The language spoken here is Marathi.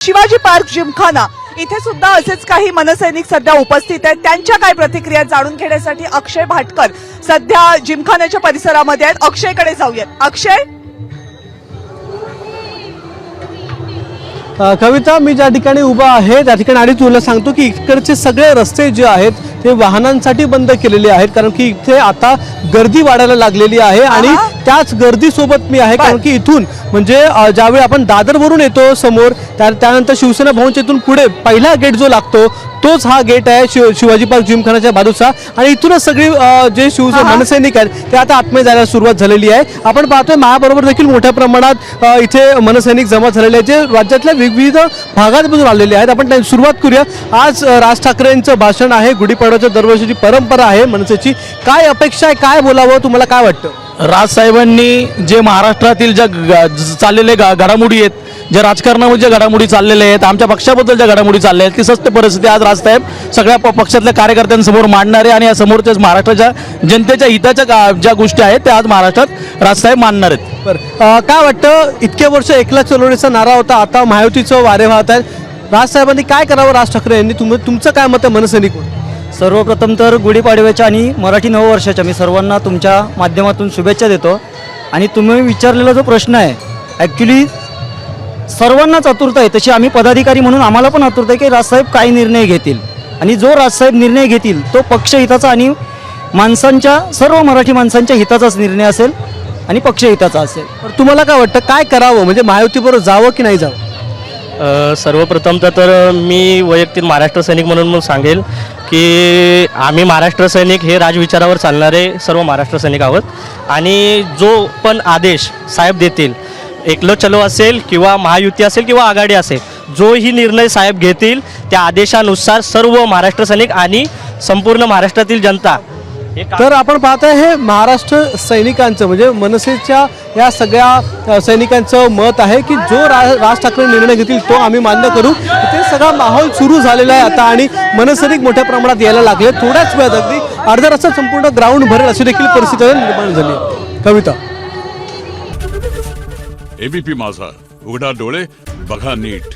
शिवाजी पार्क जिमखाना इथे सुद्धा असेच काही मनसैनिक सध्या उपस्थित आहेत। त्यांच्या काय प्रतिक्रिया जाणून घेण्यासाठी अक्षय भाटकर सध्या जिमखान्याच्या परिसरामध्ये आहेत। अक्षयकडे जाऊयात। अक्षय, कविता, मी ज्या ठिकाणी उभा आहे त्या ठिकाणी आणि तुला सांगतो की इकडचे सगळे रस्ते जे आहेत ते वाहनांसाठी बंद केलेले आहेत, कारण की इथे आता गर्दी वाढायला लागलेली आहे आणि त्याच गर्दी सोबत मी आहे, कारण की इथून म्हणजे ज्यावेळी आपण दादरवरून येतो समोर त्यानंतर शिवसेना भवनच्या इथून पुढे पहिला गेट जो लागतो तोच हा गेट आहे शिवाजी पार्क जिमखानाच्या बाजूचा। आणि इथूनच सगळी जे शिवसेना मनसैनिक आहेत ते आता आतमध्ये जायला सुरुवात झालेली आहे। आपण पाहतोय माझ्याबरोबर देखील मोठ्या प्रमाणात इथे मनसैनिक जमा झालेले आहेत, जे राज्यातल्या विविध भागांमधून आलेले आहेत। आपण त्यांची सुरुवात करूया। आज राज ठाकरेंचं भाषण आहे, गुढीपाडव्याच्या दरवर्षीची परंपरा आहे मनसेची। काय अपेक्षा आहे, काय बोलावं, तुम्हाला काय वाटतं? राजसाहेबांनी जे महाराष्ट्रातील ज्या चाललेले घडामोडी आहेत, ज्या राजकारणामध्ये ज्या घडामोडी चाललेल्या आहेत, आमच्या पक्षाबद्दल ज्या घडामोडी चालल्या आहेत, ती सत्य परिस्थिती आज राजसाहेब सगळ्या पक्षातल्या कार्यकर्त्यांसमोर मांडणारे आणि या समोरच्या महाराष्ट्राच्या जनतेच्या हिताच्या ज्या गोष्टी आहेत त्या आज महाराष्ट्रात राजसाहेब मांडणार आहेत। बरं, काय वाटतं? इतके वर्ष एकला चळवळीचा नारा होता, आता महायुतीचं वारे वाहत आहेत। राजसाहेबांनी काय करावं, राज ठाकरे यांनी? तुमचं काय मत आहे मनसैनिक? सर्वप्रथम तर गुढीपाडव्याच्या आणि मराठी नववर्षाच्या मी सर्वांना तुमच्या माध्यमातून शुभेच्छा देतो। आणि तुम्ही विचारलेला जो प्रश्न आहे, ॲक्च्युली सर्वांनाच आतुरता आहे, तशी आम्ही पदाधिकारी म्हणून आम्हाला पण आतुरता आहे की राजसाहेब काय निर्णय घेतील, आणि जो राजसाहेब निर्णय घेतील तो पक्षहिताचा आणि माणसांच्या, सर्व मराठी माणसांच्या हिताचाच निर्णय असेल आणि पक्षहिताचा असेल। तर तुम्हाला काय वाटतं, काय करावं? म्हणजे महायुतीबरोबर जावं की नाही जावं? सर्वप्रथम तर मी वैयक्तिक महाराष्ट्र सैनिक म्हणून सांगेल की आम्ही महाराष्ट्र सैनिक हे राजविचारावर चालणारे सर्व महाराष्ट्र सैनिक आहोत। आणि जो पण आदेश साहेब देतील, एकलो चलो असेल किंवा महायुती असेल किंवा आघाडी असेल, जोही निर्णय साहेब घेतील त्या आदेशानुसार सर्व महाराष्ट्र सैनिक आणि संपूर्ण महाराष्ट्रातील जनता। तर आपण पाहताय हे महाराष्ट्र सैनिकांचं म्हणजे मनसेच्या या सगळ्या सैनिकांचं मत आहे की जो राज ठाकरे निर्णय घेतील तो आम्ही मान्य करू। इथे सगळा माहोल सुरू झालेला आहे आता आणि मनसैनिक मोठ्या प्रमाणात यायला लागले। थोड्याच वेळात अगदी अर्ध्या तासात संपूर्ण ग्राउंड भरेल अशी देखील परिस्थिती निर्माण झाली। कविता, एबीपी माझा, उघडा डोळे बघा नीट।